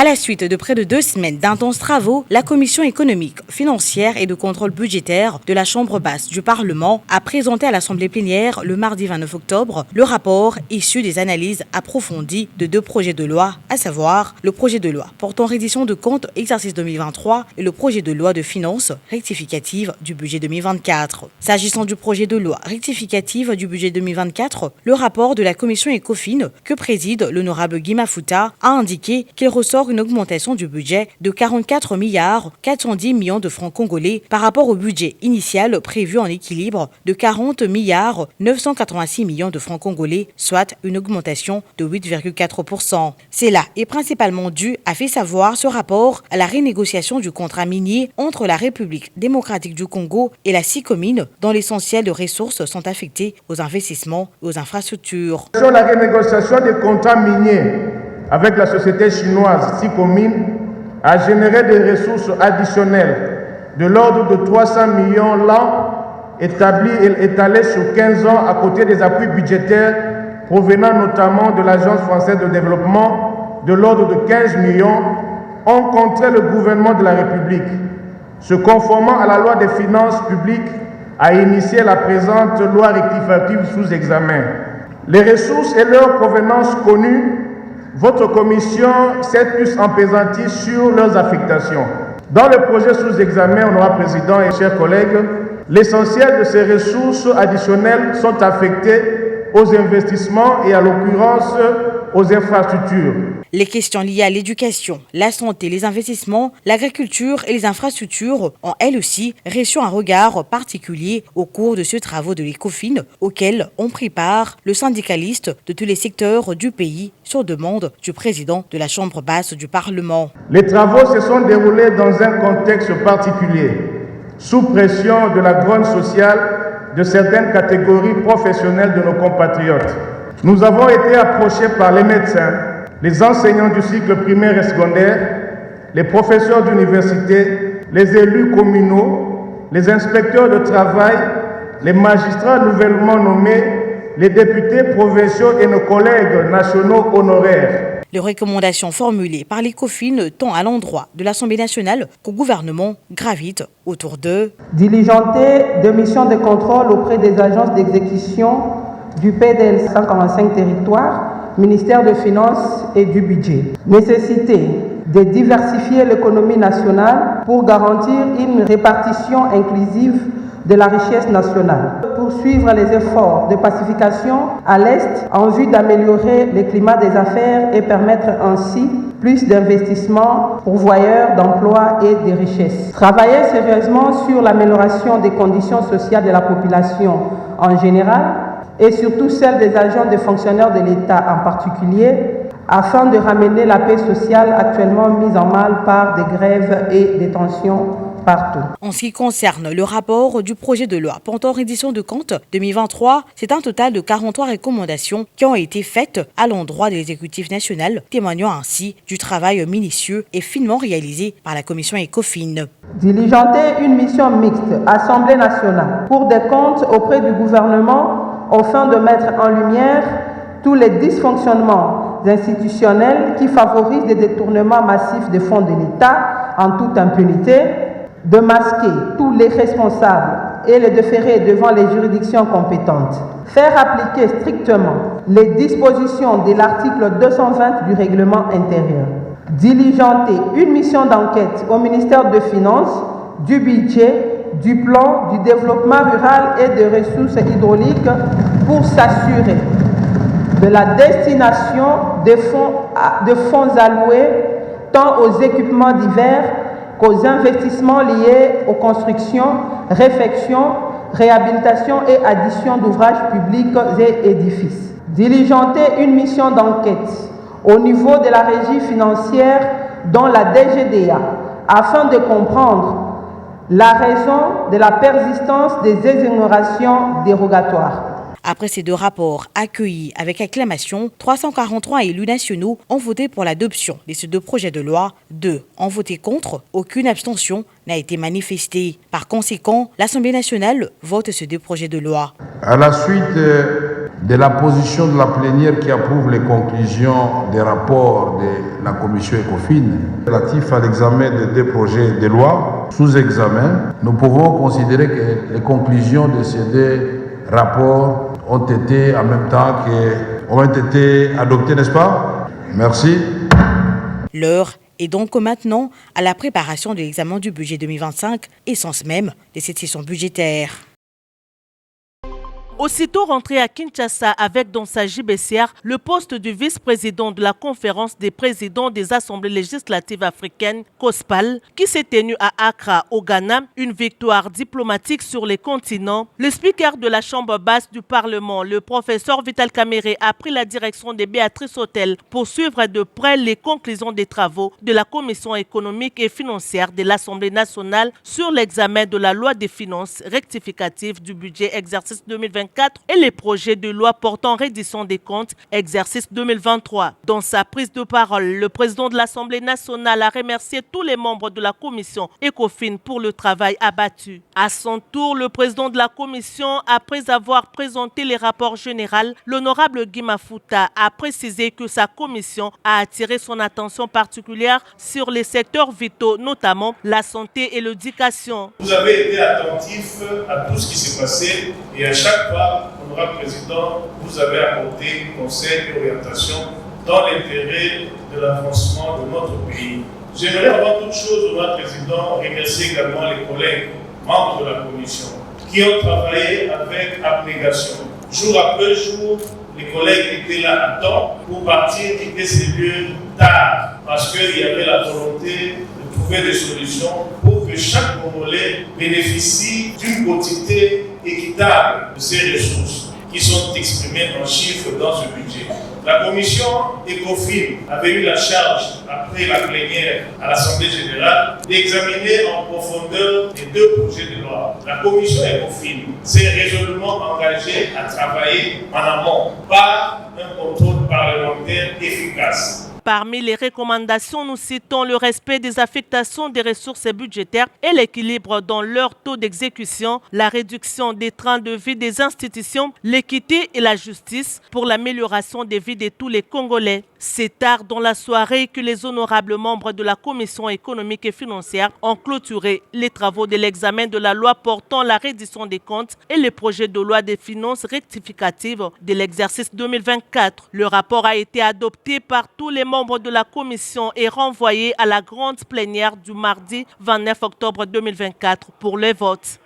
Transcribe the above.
À la suite de près de 2 semaines d'intenses travaux, la Commission économique, financière et de contrôle budgétaire de la Chambre basse du Parlement a présenté à l'Assemblée plénière le mardi 29 octobre le rapport issu des analyses approfondies de 2 projets de loi, à savoir le projet de loi portant reddition de comptes exercice 2023 et le projet de loi de finances rectificative du budget 2024. S'agissant du projet de loi rectificative du budget 2024, le rapport de la Commission Ecofin que préside l'honorable Guy Mafouta a indiqué qu'il ressort une augmentation du budget de 44 milliards 410 millions de francs congolais par rapport au budget initial prévu en équilibre de 40 milliards 986 millions de francs congolais, soit une augmentation de 8,4%. Cela est principalement dû, a fait savoir ce rapport, à la renégociation du contrat minier entre la République démocratique du Congo et la SICOMINE, dont l'essentiel de ressources sont affectées aux investissements et aux infrastructures. Sur la renégociation des contrats miniers avec la société chinoise SICOMINE a généré des ressources additionnelles de l'ordre de 300 millions l'an établis et étalés sur 15 ans à côté des appuis budgétaires provenant notamment de l'Agence française de développement de l'ordre de 15 millions ont contraint le gouvernement de la République, se conformant à la loi des finances publiques, à initier la présente loi rectificative sous examen. Les ressources et leur provenance connues, votre commission s'est plus empaisantie sur leurs affectations. Dans le projet sous examen, honorable président et chers collègues, l'essentiel de ces ressources additionnelles sont affectées aux investissements et à l'occurrence aux infrastructures. Les questions liées à l'éducation, la santé, les investissements, l'agriculture et les infrastructures ont elles aussi reçu un regard particulier au cours de ce travaux de l'Ecofin auquel ont pris part le syndicaliste de tous les secteurs du pays sur demande du président de la Chambre basse du Parlement. Les travaux se sont déroulés dans un contexte particulier, sous pression de la grogne sociale de certaines catégories professionnelles de nos compatriotes. Nous avons été approchés par les médecins, les enseignants du cycle primaire et secondaire, les professeurs d'université, les élus communaux, les inspecteurs de travail, les magistrats nouvellement nommés, les députés provinciaux et nos collègues nationaux honoraires. Les recommandations formulées par l'Ecofin tant à l'endroit de l'Assemblée nationale qu'au gouvernement gravitent autour de diligenter des missions de contrôle auprès des agences d'exécution du PDL 145 territoires, ministère des Finances et du Budget. Nécessité de diversifier l'économie nationale pour garantir une répartition inclusive de la richesse nationale. Poursuivre les efforts de pacification à l'Est en vue d'améliorer le climat des affaires et permettre ainsi plus d'investissements pourvoyeurs d'emplois et de richesses. Travailler sérieusement sur l'amélioration des conditions sociales de la population en général et surtout celle des agents et fonctionnaires de l'État en particulier, afin de ramener la paix sociale actuellement mise en mal par des grèves et des tensions partout. En ce qui concerne le rapport du projet de loi portant reddition de comptes 2023, c'est un total de 43 recommandations qui ont été faites à l'endroit de l'exécutif national, témoignant ainsi du travail minutieux et finement réalisé par la commission Ecofin. Diligenter une mission mixte, Assemblée nationale, pour des comptes auprès du gouvernement, afin de mettre en lumière tous les dysfonctionnements institutionnels qui favorisent des détournements massifs des fonds de l'État en toute impunité, de masquer tous les responsables et les déférer devant les juridictions compétentes. Faire appliquer strictement les dispositions de l'article 220 du règlement intérieur. Diligenter une mission d'enquête au ministère des Finances, du Budget, du Plan, du Développement rural et des ressources hydrauliques pour s'assurer de la destination des fonds alloués tant aux équipements divers qu'aux investissements liés aux constructions, réfections, réhabilitation et addition d'ouvrages publics et édifices. Diligenter une mission d'enquête au niveau de la régie financière dans la DGDA afin de comprendre la raison de la persistance des exonérations dérogatoires. Après ces 2 rapports accueillis avec acclamation, 343 élus nationaux ont voté pour l'adoption de ces 2 projets de loi. 2 ont voté contre. Aucune abstention n'a été manifestée. Par conséquent, l'Assemblée nationale vote ces 2 projets de loi. À la suite de la position de la plénière qui approuve les conclusions des rapports de la commission ECOFIN relatifs à l'examen des deux projets de loi sous examen, nous pouvons considérer que les conclusions de ces deux rapports ont été adoptées, n'est-ce pas? Merci. L'heure est donc maintenant à la préparation de l'examen du budget 2025, essence même de cette session budgétaire. Aussitôt rentré à Kinshasa avec dans sa gibecière le poste du vice-président de la conférence des présidents des assemblées législatives africaines, COSPAL, qui s'est tenue à Accra, au Ghana, une victoire diplomatique sur les continents, le speaker de la Chambre basse du Parlement, le professeur Vital Kamerhe, a pris la direction de Béatrice Autel pour suivre de près les conclusions des travaux de la Commission économique et financière de l'Assemblée nationale sur l'examen de la loi des finances rectificative du budget exercice 2024 et les projets de loi portant reddition des comptes exercice 2023. Dans sa prise de parole, le président de l'Assemblée nationale a remercié tous les membres de la commission ECOFIN pour le travail abattu. À son tour, le président de la commission, après avoir présenté les rapports généraux, l'honorable Guy Mafuta a précisé que sa commission a attiré son attention particulière sur les secteurs vitaux, notamment la santé et l'éducation. Vous avez été attentif à tout ce qui s'est passé et à chaque fois, honorable président, vous avez apporté conseils et orientations dans l'intérêt de l'avancement de notre pays. J'aimerais avant toute chose, honorable président, remercier également les collègues membres de la commission qui ont travaillé avec abnégation. Jour après jour, les collègues étaient là à temps pour partir quitter ces lieux tard parce qu'il y avait la volonté de trouver des solutions pour que chaque Congolais bénéficie d'une quantité équitable de ces ressources qui sont exprimées en chiffres dans ce budget. La commission ECOFIN avait eu la charge, après la plénière à l'Assemblée générale, d'examiner en profondeur les deux projets de loi. La commission ECOFIN s'est résolument engagée à travailler en amont par un contrôle parlementaire efficace. Parmi les recommandations, nous citons le respect des affectations des ressources budgétaires et l'équilibre dans leur taux d'exécution, la réduction des trains de vie des institutions, l'équité et la justice pour l'amélioration des vies de tous les Congolais. C'est tard dans la soirée que les honorables membres de la Commission économique et financière ont clôturé les travaux de l'examen de la loi portant la reddition des comptes et le projet de loi des finances rectificatives de l'exercice 2024. Le rapport a été adopté par tous les membres de la commission et renvoyé à la grande plénière du mardi 29 octobre 2024 pour le vote.